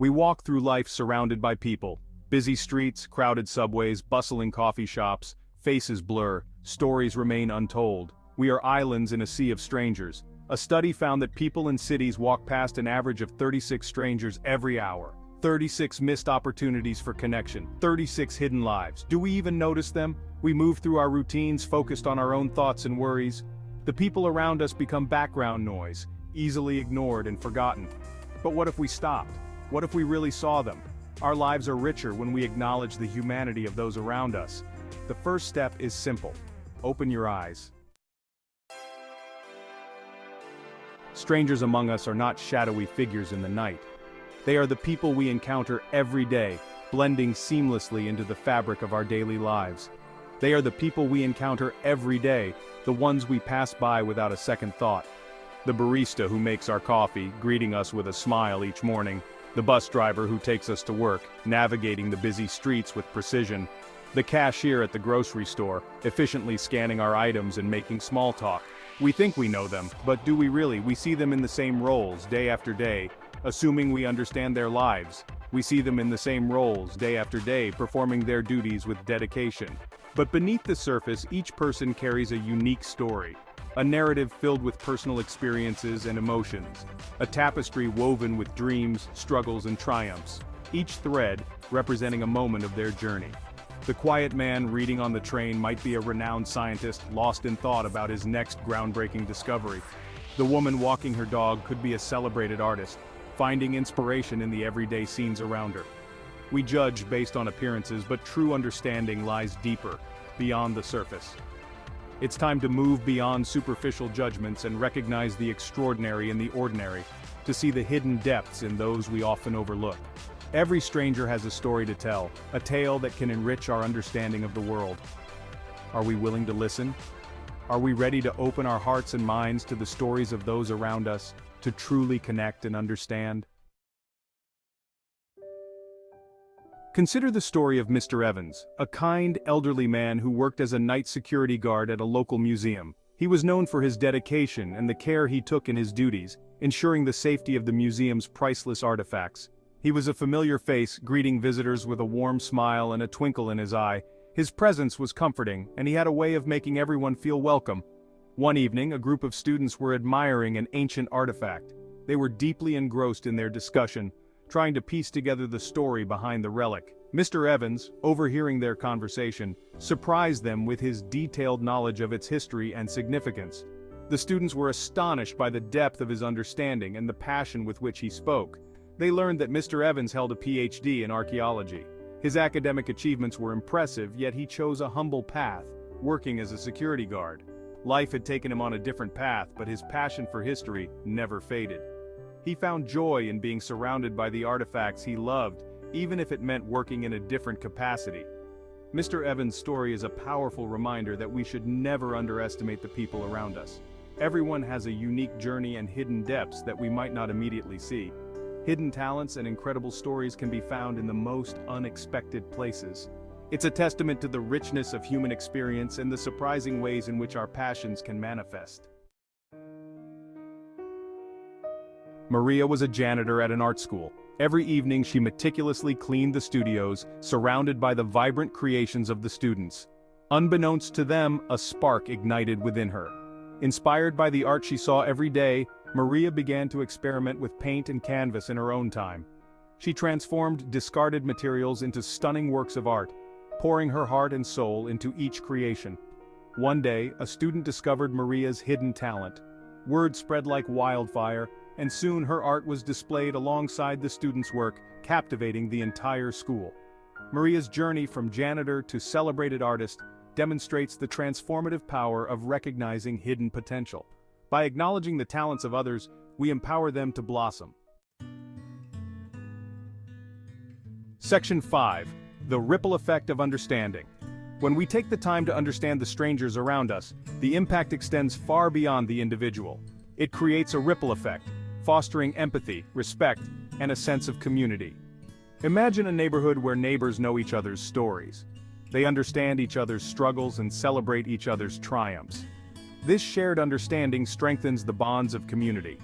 We walk through life surrounded by people. Busy streets, crowded subways, bustling coffee shops, faces blur, stories remain untold. We are islands in a sea of strangers. A study found that people in cities walk past an average of 36 strangers every hour. 36 missed opportunities for connection, 36 hidden lives. Do we even notice them? We move through our routines focused on our own thoughts and worries. The people around us become background noise, easily ignored and forgotten. But what if we stopped? What if we really saw them? Our lives are richer when we acknowledge the humanity of those around us. The first step is simple. Open your eyes. Strangers among us are not shadowy figures in the night. They are the people we encounter every day, blending seamlessly into the fabric of our daily lives. They are the people we encounter every day, the ones we pass by without a second thought. The barista who makes our coffee, greeting us with a smile each morning. The bus driver who takes us to work, navigating the busy streets with precision. The cashier at the grocery store, efficiently scanning our items and making small talk. We think we know them, but do we really? We see them in the same roles, day after day, assuming we understand their lives. We see them in the same roles, day after day, performing their duties with dedication. But beneath the surface, each person carries a unique story. A narrative filled with personal experiences and emotions. A tapestry woven with dreams, struggles, and triumphs. Each thread representing a moment of their journey. The quiet man reading on the train might be a renowned scientist lost in thought about his next groundbreaking discovery. The woman walking her dog could be a celebrated artist, finding inspiration in the everyday scenes around her. We judge based on appearances, but true understanding lies deeper, beyond the surface. It's time to move beyond superficial judgments and recognize the extraordinary in the ordinary, to see the hidden depths in those we often overlook. Every stranger has a story to tell, a tale that can enrich our understanding of the world. Are we willing to listen? Are we ready to open our hearts and minds to the stories of those around us, to truly connect and understand? Consider the story of Mr. Evans, a kind, elderly man who worked as a night security guard at a local museum. He was known for his dedication and the care he took in his duties, ensuring the safety of the museum's priceless artifacts. He was a familiar face, greeting visitors with a warm smile and a twinkle in his eye. His presence was comforting, and he had a way of making everyone feel welcome. One evening, a group of students were admiring an ancient artifact. They were deeply engrossed in their discussion, trying to piece together the story behind the relic. Mr. Evans, overhearing their conversation, surprised them with his detailed knowledge of its history and significance. The students were astonished by the depth of his understanding and the passion with which he spoke. They learned that Mr. Evans held a PhD in archaeology. His academic achievements were impressive, yet he chose a humble path, working as a security guard. Life had taken him on a different path, but his passion for history never faded. He found joy in being surrounded by the artifacts he loved, even if it meant working in a different capacity. Mr. Evans' story is a powerful reminder that we should never underestimate the people around us. Everyone has a unique journey and hidden depths that we might not immediately see. Hidden talents and incredible stories can be found in the most unexpected places. It's a testament to the richness of human experience and the surprising ways in which our passions can manifest. Maria was a janitor at an art school. Every evening she meticulously cleaned the studios, surrounded by the vibrant creations of the students. Unbeknownst to them, a spark ignited within her. Inspired by the art she saw every day, Maria began to experiment with paint and canvas in her own time. She transformed discarded materials into stunning works of art, pouring her heart and soul into each creation. One day, a student discovered Maria's hidden talent. Word spread like wildfire, and soon her art was displayed alongside the students' work, captivating the entire school. Maria's journey from janitor to celebrated artist demonstrates the transformative power of recognizing hidden potential. By acknowledging the talents of others, we empower them to blossom. Section 5. The Ripple Effect of Understanding. When we take the time to understand the strangers around us, the impact extends far beyond the individual. It creates a ripple effect, fostering empathy, respect, and a sense of community. Imagine a neighborhood where neighbors know each other's stories. They understand each other's struggles and celebrate each other's triumphs. This shared understanding strengthens the bonds of community.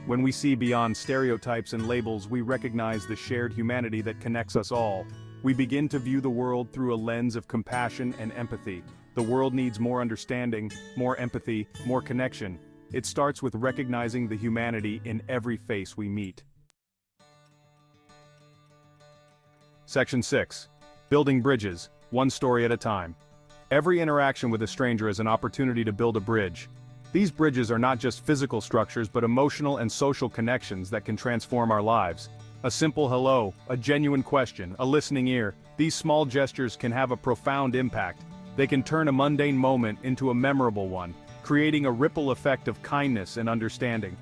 When we see beyond stereotypes and labels, we recognize the shared humanity that connects us all. We begin to view the world through a lens of compassion and empathy. The world needs more understanding, more empathy, more connection. It starts with recognizing the humanity in every face we meet. Section 6. Building bridges, one story at a time. Every interaction with a stranger is an opportunity to build a bridge. These bridges are not just physical structures but emotional and social connections that can transform our lives. A simple hello, a genuine question, a listening ear, these small gestures can have a profound impact. They can turn a mundane moment into a memorable one, creating a ripple effect of kindness and understanding.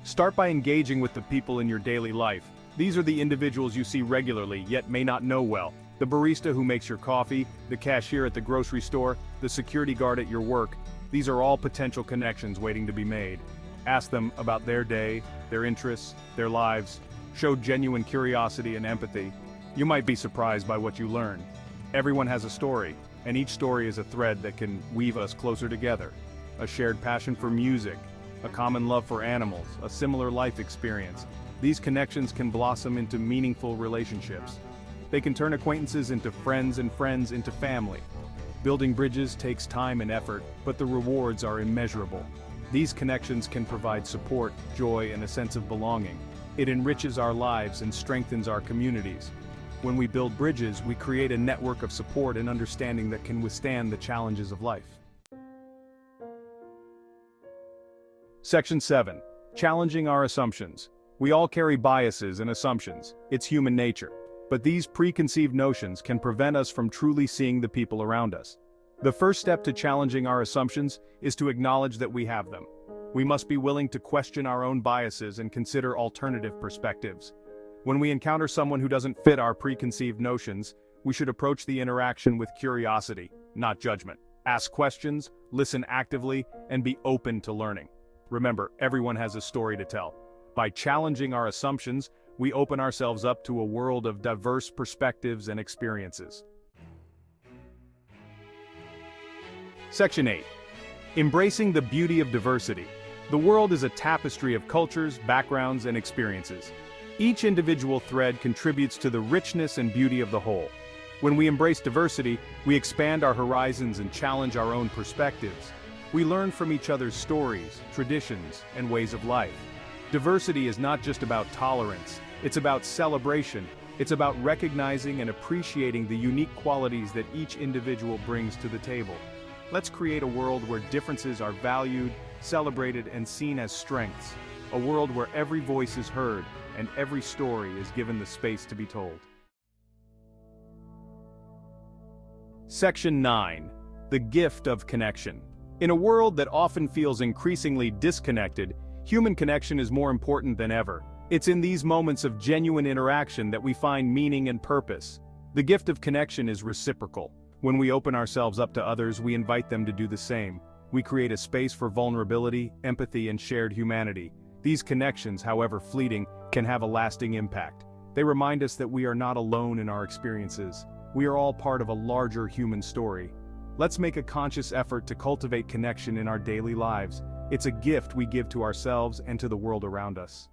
Start by engaging with the people in your daily life. These are the individuals you see regularly yet may not know well. The barista who makes your coffee, the cashier at the grocery store, the security guard at your work. These are all potential connections waiting to be made. Ask them about their day, their interests, their lives. Show genuine curiosity and empathy. You might be surprised by what you learn. Everyone has a story, and each story is a thread that can weave us closer together. A shared passion for music, a common love for animals, a similar life experience. These connections can blossom into meaningful relationships. They can turn acquaintances into friends and friends into family. Building bridges takes time and effort, but the rewards are immeasurable. These connections can provide support, joy, and a sense of belonging. It enriches our lives and strengthens our communities. When we build bridges, we create a network of support and understanding that can withstand the challenges of life. Section 7. Challenging our assumptions. We all carry biases and assumptions. It's human nature. But these preconceived notions can prevent us from truly seeing the people around us. The first step to challenging our assumptions is to acknowledge that we have them. We must be willing to question our own biases and consider alternative perspectives. When we encounter someone who doesn't fit our preconceived notions, we should approach the interaction with curiosity, not judgment. Ask questions, listen actively, and be open to learning. Remember, everyone has a story to tell. By challenging our assumptions, we open ourselves up to a world of diverse perspectives and experiences. Section 8. Embracing the beauty of diversity. The world is a tapestry of cultures, backgrounds, and experiences. Each individual thread contributes to the richness and beauty of the whole. When we embrace diversity, we expand our horizons and challenge our own perspectives. We learn from each other's stories, traditions, and ways of life. Diversity is not just about tolerance. It's about celebration. It's about recognizing and appreciating the unique qualities that each individual brings to the table. Let's create a world where differences are valued, celebrated, and seen as strengths. A world where every voice is heard and every story is given the space to be told. Section 9. The gift of connection. In a world that often feels increasingly disconnected, human connection is more important than ever. It's in these moments of genuine interaction that we find meaning and purpose. The gift of connection is reciprocal. When we open ourselves up to others, we invite them to do the same. We create a space for vulnerability, empathy, and shared humanity. These connections, however fleeting, can have a lasting impact. They remind us that we are not alone in our experiences. We are all part of a larger human story. Let's make a conscious effort to cultivate connection in our daily lives. It's a gift we give to ourselves and to the world around us.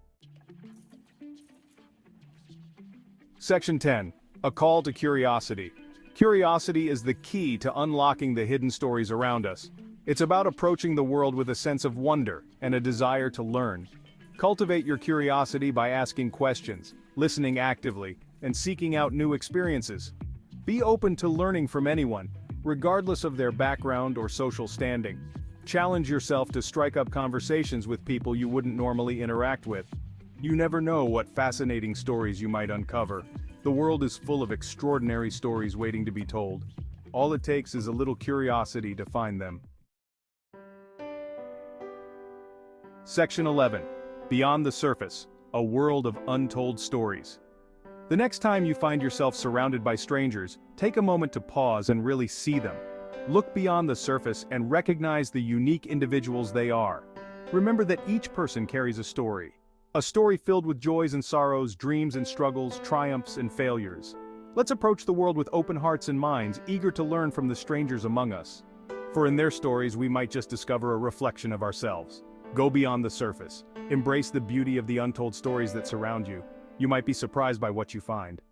Section 10. A call to curiosity. Curiosity is the key to unlocking the hidden stories around us. It's about approaching the world with a sense of wonder and a desire to learn. Cultivate your curiosity by asking questions, listening actively, and seeking out new experiences. Be open to learning from anyone, regardless of their background or social standing. Challenge yourself to strike up conversations with people you wouldn't normally interact with. You never know what fascinating stories you might uncover. The world is full of extraordinary stories waiting to be told. All it takes is a little curiosity to find them. Section 11. Beyond the surface, a world of untold stories. The next time you find yourself surrounded by strangers, take a moment to pause and really see them. Look beyond the surface and recognize the unique individuals they are. Remember that each person carries a story filled with joys and sorrows, dreams and struggles, triumphs and failures. Let's approach the world with open hearts and minds, eager to learn from the strangers among us. For in their stories we might just discover a reflection of ourselves. Go beyond the surface. Embrace the beauty of the untold stories that surround you. You might be surprised by what you find.